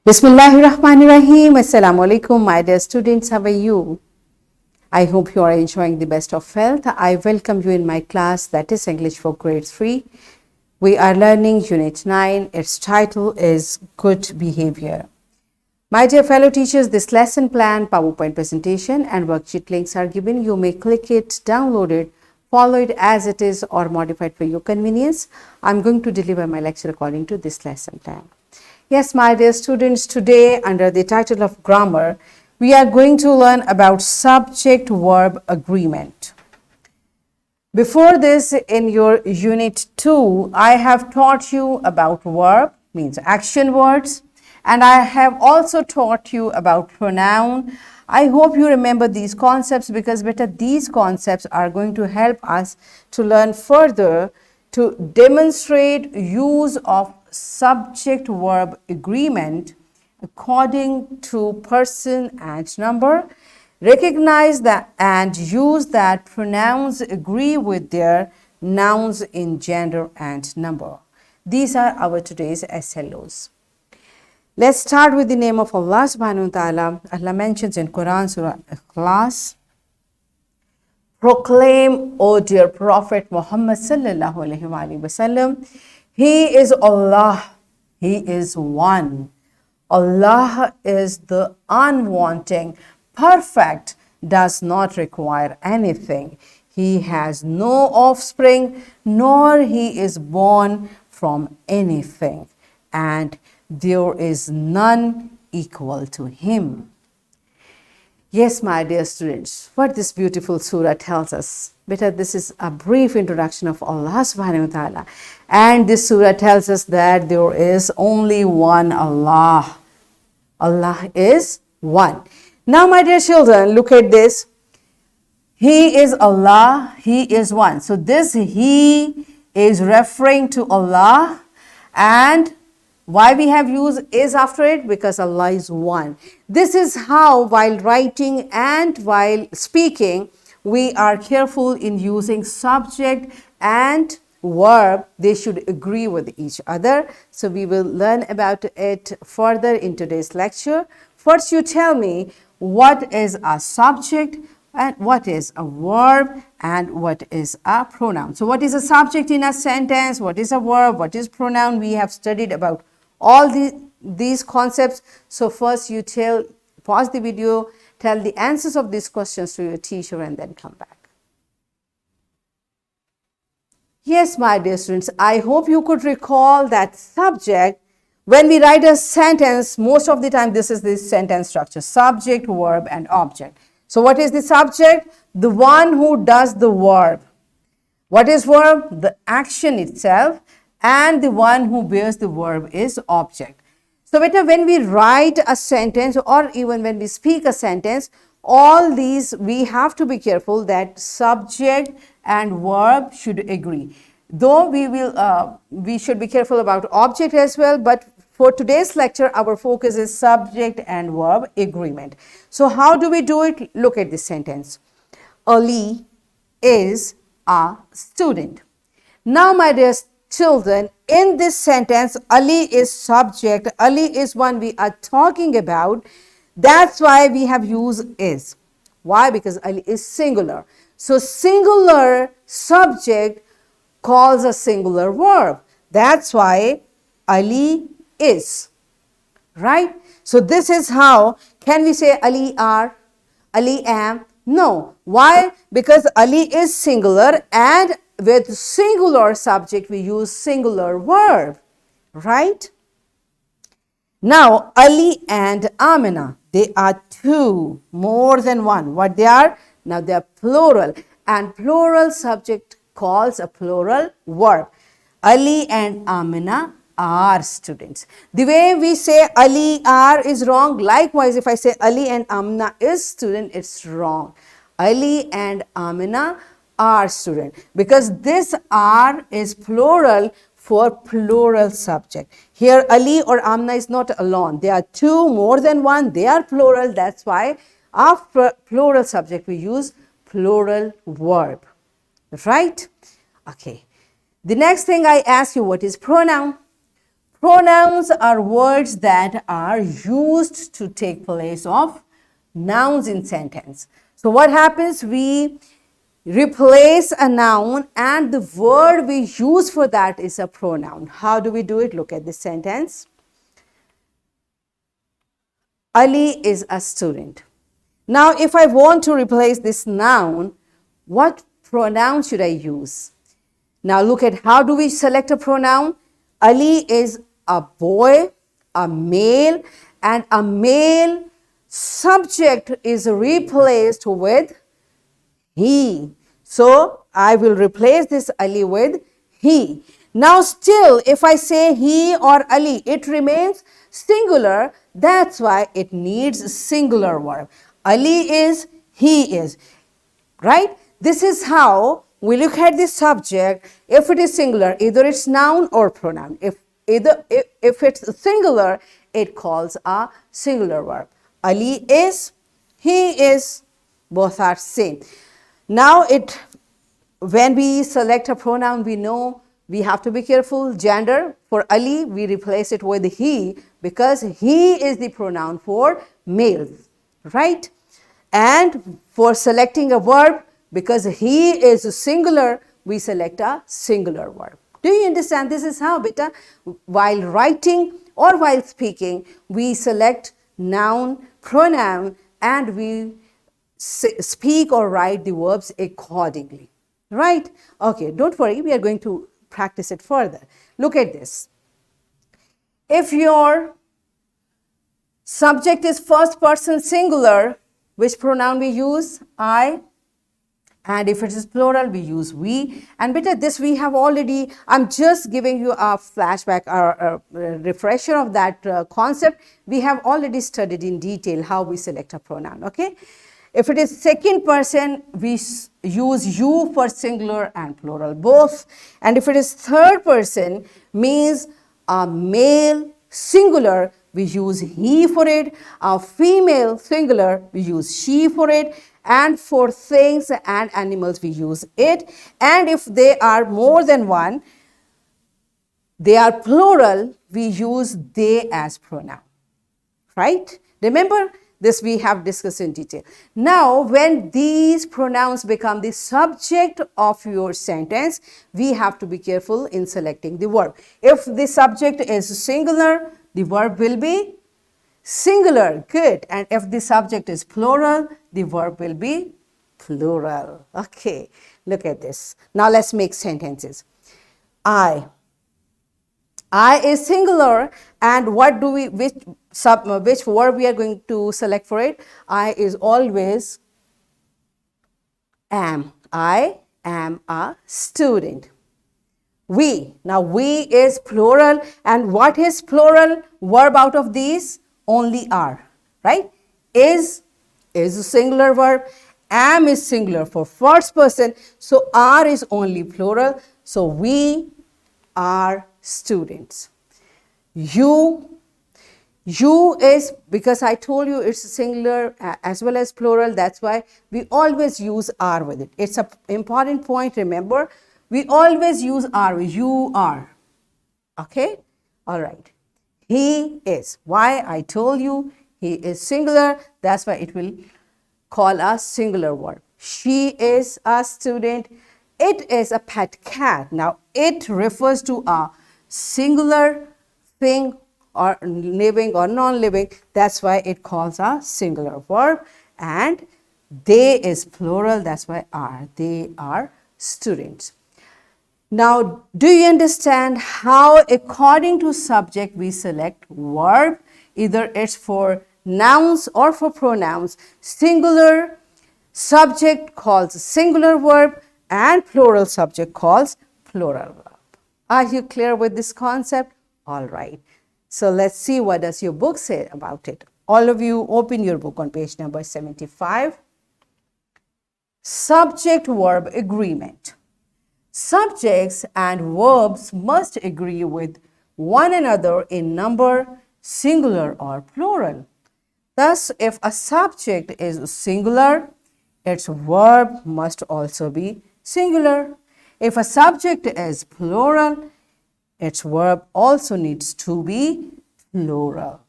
Bismillahirrahmanirrahim. Assalamu alaikum, my dear students. How are you? I hope you are enjoying the best of health. I welcome you in my class, that is English for grade 3. We are learning Unit 9. Its title is Good Behavior. My dear fellow teachers, this lesson plan, PowerPoint presentation and worksheet links are given. You may click it, download it, follow it as it is or modify it for your convenience. I'm going to deliver my lecture according to this lesson plan. Yes, my dear students, today under the title of Grammar, we are going to learn about subject-verb agreement. Before this, in your Unit 2, I have taught you about verb, means action words, and I have also taught you about pronoun. I hope you remember these concepts because these concepts are going to help us to learn further to demonstrate use of subject-verb agreement according to person and number. Recognize that and use that pronouns agree with their nouns in gender and number. These are our today's SLOs. Let's start with the name of Allah subhanahu wa ta'ala. Allah mentions in Quran Surah Ikhlas, proclaim, O dear Prophet Muhammad sallallahu alaihi wasallam, He is Allah, He is one. Allah is the unwanting, perfect, does not require anything. He has no offspring, nor he is born from anything, and there is none equal to him. Yes, my dear students, what this beautiful surah tells us. This is a brief introduction of Allah subhanahu wa ta'ala. And this surah tells us that there is only one Allah. Allah is one. Now, my dear children, look at this. He is Allah, He is one. So this He is referring to Allah, and why we have used is after it? Because Allah is one. This is how while writing and while speaking, we are careful in using subject and verb. They should agree with each other. So we will learn about it further in today's lecture. First, you tell me what is a subject and what is a verb and what is a pronoun. So what is a subject in a sentence? What is a verb? What is pronoun? We have studied about all these concepts. So first you pause the video, tell the answers of these questions to your teacher and then come back. Yes, my dear students, I hope you could recall that subject. When we write a sentence, most of the time this is the sentence structure, subject, verb and object. So what is the subject? The one who does the verb. What is verb? The action itself. And the one who bears the verb is object. So when we write a sentence or even when we speak a sentence, all these we have to be careful that subject and verb should agree. Though we should be careful about object as well, but for today's lecture, our focus is subject and verb agreement. So how do we do it? Look at this sentence. Ali is a student. Now, my dear children, in this sentence, Ali is subject. Ali is one we are talking about. That's why we have used is. Why? Because Ali is singular. So singular subject calls a singular verb. That's why Ali is. Right? So this is how, can we say Ali are, Ali am? No. Why? Because Ali is singular, and with singular subject we use singular verb, right? Now Ali and Amina, they are two, more than one. What they are? Now they are plural, and plural subject calls a plural verb. Ali and Amina are students. The way we say Ali are is wrong. Likewise, if I say Ali and Amina is student, it's wrong. Ali and Amina are student, because this are is plural for plural subject. Here Ali or Amna is not alone. They are two, more than one. They are plural. That's why after plural subject we use plural verb. Right? Okay. The next thing I ask you, what is pronoun? Pronouns are words that are used to take place of nouns in sentence. So what happens? We replace a noun and the word we use for that is a pronoun. How do we do it? Look at this sentence. Ali is a student. Now, if I want to replace this noun, what pronoun should I use? Now, look at how do we select a pronoun? Ali is a boy, a male, and a male subject is replaced with he. So, I will replace this Ali with he. Now, still, if I say he or Ali, it remains singular. That's why it needs a singular verb. Ali is, he is, right? This is how we look at the subject. If it is singular, either it's noun or pronoun. If it's singular, it calls a singular verb. Ali is, he is, both are same. Now, when we select a pronoun, we know we have to be careful. Gender, for Ali, we replace it with he because he is the pronoun for males, right? And for selecting a verb, because he is singular, we select a singular verb. Do you understand? This is how, beta, while writing or while speaking, we select noun, pronoun, and we speak or write the verbs accordingly, right? Okay, don't worry, we are going to practice it further. Look at this. If your subject is first person singular, which pronoun we use? I. And if it is plural, we use we. And beta, this we have already, I'm just giving you a flashback or a refresher of that concept. We have already studied in detail how we select a pronoun, okay? If it is second person, we use you for singular and plural both. And if it is third person, means a male singular, we use he for it. A female singular, we use she for it. And for things and animals, we use it. And if they are more than one, they are plural, we use they as pronoun, right? Remember, this we have discussed in detail. Now, when these pronouns become the subject of your sentence, we have to be careful in selecting the verb. If the subject is singular, the verb will be singular, good. And if the subject is plural, the verb will be plural. Okay, look at this. Now, let's make sentences. I is singular, and what do we, which verb we are going to select for it? I is always am. I am a student. We, now we is plural, and what is plural verb out of these? Only are, right? Is a singular verb, am is singular for first person, so are is only plural, so we are students. You is, because I told you it's singular as well as plural, that's why we always use are with it. It's an important point, remember, we always use are, you are, okay? All right. He is, why I told you he is singular, that's why it will call a singular verb. She is a student. It is a pet cat. Now, it refers to a singular thing or living or non-living. That's why it calls a singular verb. And they is plural. That's why are. They are students. Now, do you understand how according to subject we select verb? Either it's for nouns or for pronouns. Singular subject calls singular verb and plural subject calls plural verb. Are you clear with this concept? All right. So let's see what does your book say about it. All of you open your book on page number 75. Subject-verb agreement. Subjects and verbs must agree with one another in number, singular or plural. Thus, if a subject is singular, its verb must also be singular. If a subject is plural, its verb also needs to be plural.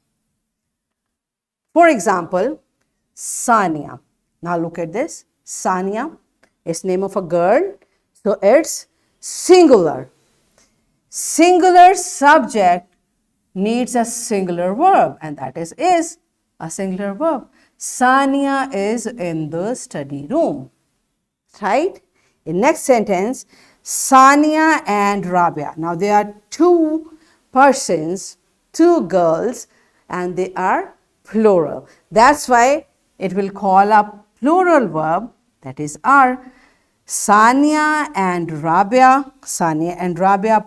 For example, Sania. Now look at this. Sania is name of a girl. So it's singular. Singular subject needs a singular verb, and that is a singular verb. Sania is in the study room. Right? In next sentence, Sania and Rabia. Now there are two persons, two girls, and they are plural. That's why it will call up plural verb, that is are. Sania and Rabia,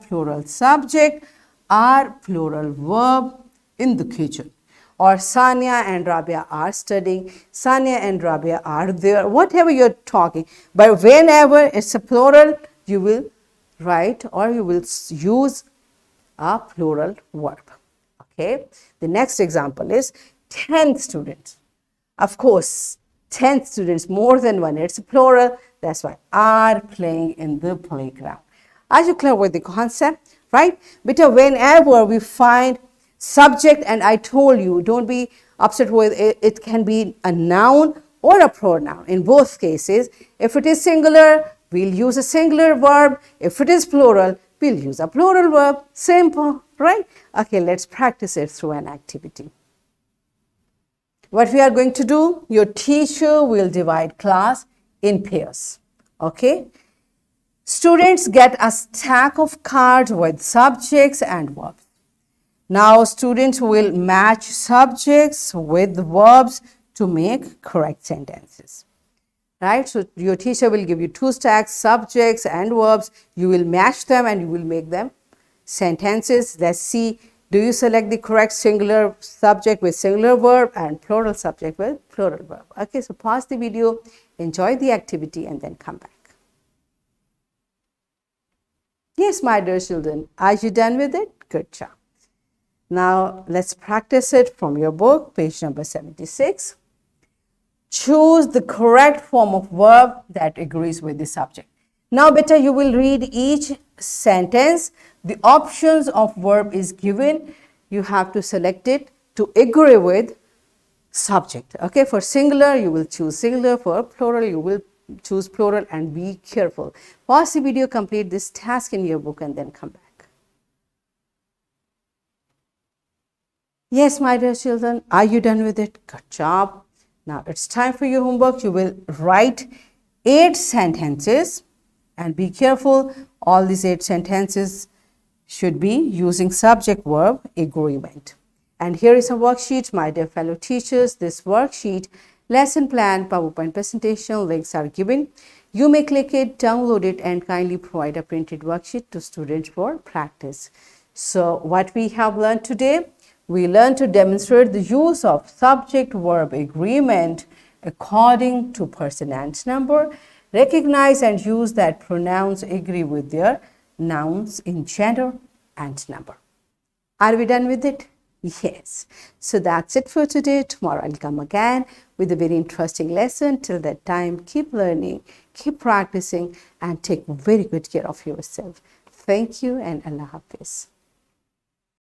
plural subject, are plural verb in the kitchen. Or Sania and Rabia are studying, Sania and Rabia are there, whatever you're talking. But whenever it's a plural, you will write or you will use a plural verb. Okay. The next example is 10 students. Of course, 10 students, more than one, it's plural. That's why are playing in the playground. Are you clear with the concept? Right? But whenever we find subject, and I told you, don't be upset with it, it can be a noun or a pronoun. In both cases, if it is singular, we'll use a singular verb. If it is plural, we'll use a plural verb. Simple, right? Okay, let's practice it through an activity. What we are going to do, your teacher will divide class in pairs. Okay? Students get a stack of cards with subjects and verbs. Now, students will match subjects with verbs to make correct sentences. Right? So, your teacher will give you two stacks, subjects and verbs. You will match them and you will make them sentences. Let's see. Do you select the correct singular subject with singular verb and plural subject with plural verb? Okay, so pause the video, enjoy the activity, and then come back. Yes, my dear children, are you done with it? Good job. Now, let's practice it from your book, page number 76. Choose the correct form of verb that agrees with the subject. Now, beta, you will read each sentence. The options of verb is given. You have to select it to agree with subject. Okay, for singular, you will choose singular. For plural, you will choose plural, and be careful. Pause the video, complete this task in your book, and then come back. Yes, my dear children, are you done with it? Good job. Now, it's time for your homework. You will write 8 sentences. And be careful, all these 8 sentences should be using subject-verb agreement. And here is a worksheet, my dear fellow teachers. This worksheet, lesson plan, PowerPoint presentation, links are given. You may click it, download it, and kindly provide a printed worksheet to students for practice. So, what we have learned today? We learned to demonstrate the use of subject-verb agreement according to person and number. Recognize and use that pronouns agree with their nouns in gender and number. Are we done with it? Yes. So that's it for today. Tomorrow I'll come again with a very interesting lesson. Till that time, keep learning, keep practicing, and take very good care of yourself. Thank you, and Allah Hafiz.